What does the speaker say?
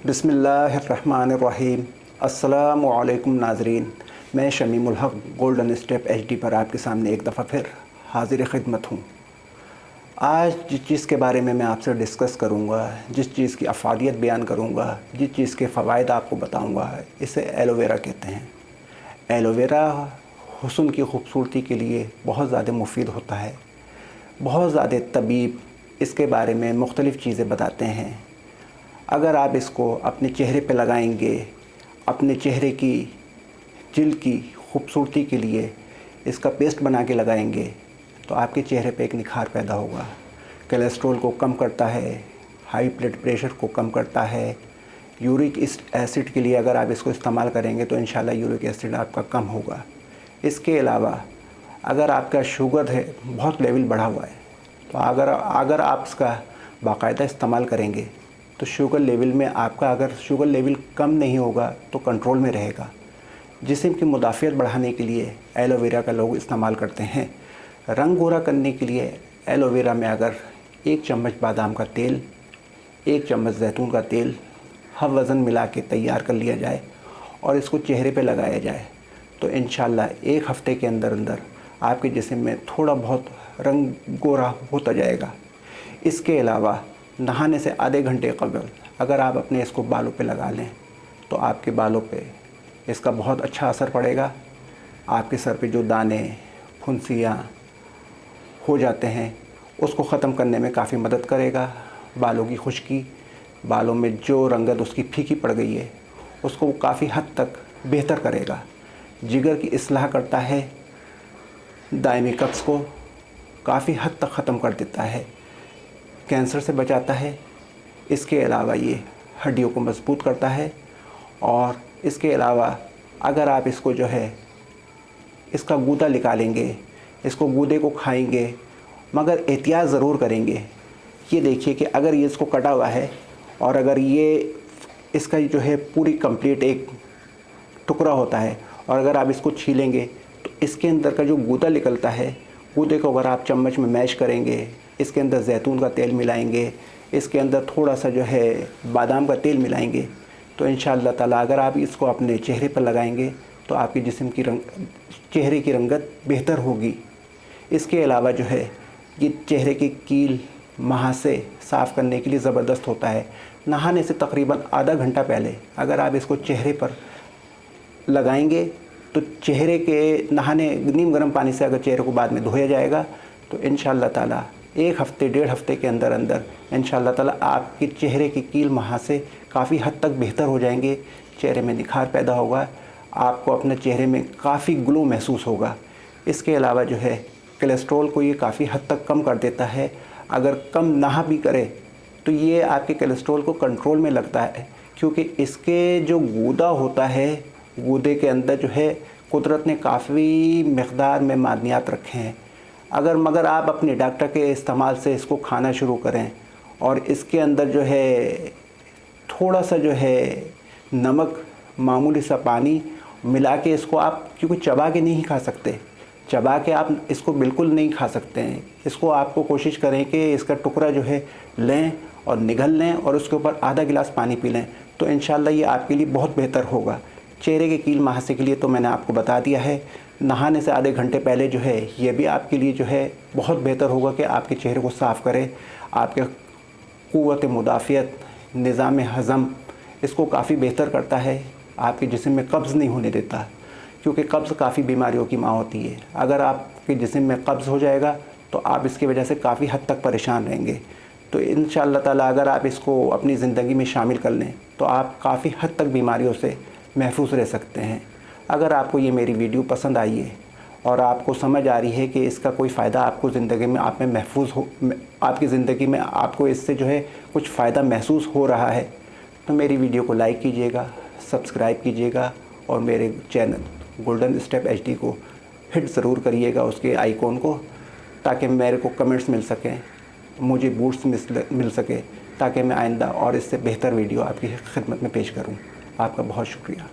बिस्मिल्लाहिर्रहमानिर्रहीम। अस्सलामु अलैकुम नाज़रीन, मैं शमीमुल हक गोल्डन स्टेप एचडी पर आपके सामने एक दफ़ा फिर हाजिर खिदमत हूँ। आज जिस चीज़ के बारे में मैं आपसे डिस्कस करूँगा, जिस चीज़ की अफादियत बयान करूँगा, जिस चीज़ के फ़वाइद आपको बताऊँगा, इसे एलोवेरा कहते हैं। एलोवेरा हुस्न की खूबसूरती के लिए बहुत ज़्यादा मुफीद होता है। बहुत ज़्यादा तबीब इसके बारे में मुख्तलिफ़ चीज़ें बताते हैं। अगर आप इसको अपने चेहरे पे लगाएंगे, अपने चेहरे की जिल्द की खूबसूरती के लिए इसका पेस्ट बना के लगाएंगे तो आपके चेहरे पे एक निखार पैदा होगा। कोलेस्ट्रॉल को कम करता है, हाई ब्लड प्रेशर को कम करता है। यूरिक एसिड के लिए अगर आप इसको इस्तेमाल करेंगे तो इंशाल्लाह यूरिक एसिड आपका कम होगा। इसके अलावा अगर आपका शुगर है, बहुत लेवल बढ़ा हुआ है, तो अगर आप इसका बाकायदा इस्तेमाल करेंगे तो शुगर लेवल में आपका, अगर शुगर लेवल कम नहीं होगा तो कंट्रोल में रहेगा। जिस्म की मुदाफ़ियत बढ़ाने के लिए एलोवेरा का लोग इस्तेमाल करते हैं। रंग गोरा करने के लिए एलोवेरा में अगर 1 चम्मच बादाम का तेल, 1 चम्मच जैतून का तेल हर वज़न मिला के तैयार कर लिया जाए और इसको चेहरे पे लगाया जाए तो इंशाल्लाह 1 हफ़्ते के अंदर अंदर आपके जिस्म में थोड़ा बहुत रंग गोरा होता जाएगा। इसके अलावा नहाने से आधे घंटे कबल अगर आप अपने इसको बालों पे लगा लें तो आपके बालों पे इसका बहुत अच्छा असर पड़ेगा। आपके सर पे जो दाने, फुंसियाँ हो जाते हैं उसको ख़त्म करने में काफ़ी मदद करेगा। बालों की खुश्की, बालों में जो रंगत उसकी फीकी पड़ गई है उसको काफ़ी हद तक बेहतर करेगा। जिगर की इस्लाह करता है, दायमी कब्ज़ को काफ़ी हद तक ख़त्म कर देता है, कैंसर से बचाता है। इसके अलावा ये हड्डियों को मजबूत करता है। और इसके अलावा अगर आप इसको जो है इसका गूदा निकालेंगे, इसको गूदे को खाएंगे, मगर एहतियात ज़रूर करेंगे। ये देखिए कि अगर ये इसको कटा हुआ है और अगर ये इसका जो है पूरी कंप्लीट एक टुकड़ा होता है और अगर आप इसको छीलेंगे तो इसके अंदर का जो गूदा निकलता है, गूदे को अगर आप चम्मच में मैश करेंगे, इसके अंदर जैतून का तेल मिलाएंगे, इसके अंदर थोड़ा सा जो है बादाम का तेल मिलाएंगे तो इंशाअल्लाह ताला अगर आप इसको अपने चेहरे पर लगाएंगे तो आपके जिस्म की चेहरे की रंगत बेहतर होगी। इसके अलावा जो है ये चेहरे की कील, महासे साफ़ करने के लिए ज़बरदस्त होता है। नहाने से तकरीबन आधा घंटा पहले अगर आप इसको चेहरे पर लगाएंगे तो चेहरे के नहाने नीम गर्म पानी से अगर चेहरे को बाद में धोया जाएगा तो इंशाअल्लाह ताला 1 हफ़्ते 1.5 हफ़्ते के अंदर अंदर इंशाअल्लाह ताला आपके चेहरे की कील महासे काफ़ी हद तक बेहतर हो जाएंगे। चेहरे में निखार पैदा होगा, आपको अपने चेहरे में काफ़ी ग्लो महसूस होगा। इसके अलावा जो है कोलेस्ट्रॉल को ये काफ़ी हद तक कम कर देता है। अगर कम ना भी करे तो ये आपके कोलेस्ट्रॉल को कंट्रोल में लगता है, क्योंकि इसके जो गूदा होता है, गूदे के अंदर जो है कुदरत ने काफ़ी मकदार में मादनियात रखे हैं। मगर आप अपने डॉक्टर के इस्तेमाल से इसको खाना शुरू करें और इसके अंदर जो है थोड़ा सा जो है नमक, मामूली सा पानी मिला के इसको आप, क्योंकि चबा के नहीं खा सकते, चबा के आप इसको बिल्कुल नहीं खा सकते हैं। इसको आपको कोशिश करें कि इसका टुकड़ा जो है लें और निगल लें और उसके ऊपर आधा गिलास पानी पी लें तो इंशाअल्लाह ये आपके लिए बहुत बेहतर होगा। चेहरे के कील महासे के लिए तो मैंने आपको बता दिया है। नहाने से आधे घंटे पहले जो है ये भी आपके लिए जो है बहुत बेहतर होगा कि आपके चेहरे को साफ़ करे। आपके क़ुव्वत मुदाफ़ियत, निज़ाम हज़म इसको काफ़ी बेहतर करता है। आपके जिस्म में कब्ज़ नहीं होने देता, क्योंकि कब्ज़ काफ़ी बीमारियों की माँ होती है। अगर आपके जिस्म में कब्ज़ हो जाएगा तो आप इसकी वजह से काफ़ी हद तक परेशान रहेंगे। तो इंशाअल्लाह ताला अगर आप इसको अपनी ज़िंदगी में शामिल कर लें तो आप काफ़ी हद तक बीमारियों से महफूज रह सकते हैं। अगर आपको ये मेरी वीडियो पसंद आई है और आपको समझ आ रही है कि इसका कोई फ़ायदा आपको ज़िंदगी में आप में महफूज हो, आपकी ज़िंदगी में आपको इससे जो है कुछ फ़ायदा महसूस हो रहा है, तो मेरी वीडियो को लाइक कीजिएगा, सब्सक्राइब कीजिएगा और मेरे चैनल गोल्डन स्टेप एचडी को हिट ज़रूर करिएगा, उसके आइकॉन को, ताकि मेरे को कमेंट्स मिल सकें, मुझे बूस्ट मिल सके, ताकि मैं आइंदा और इससे बेहतर वीडियो आपकी खिदमत में पेश करूँ। आपका बहुत शुक्रिया।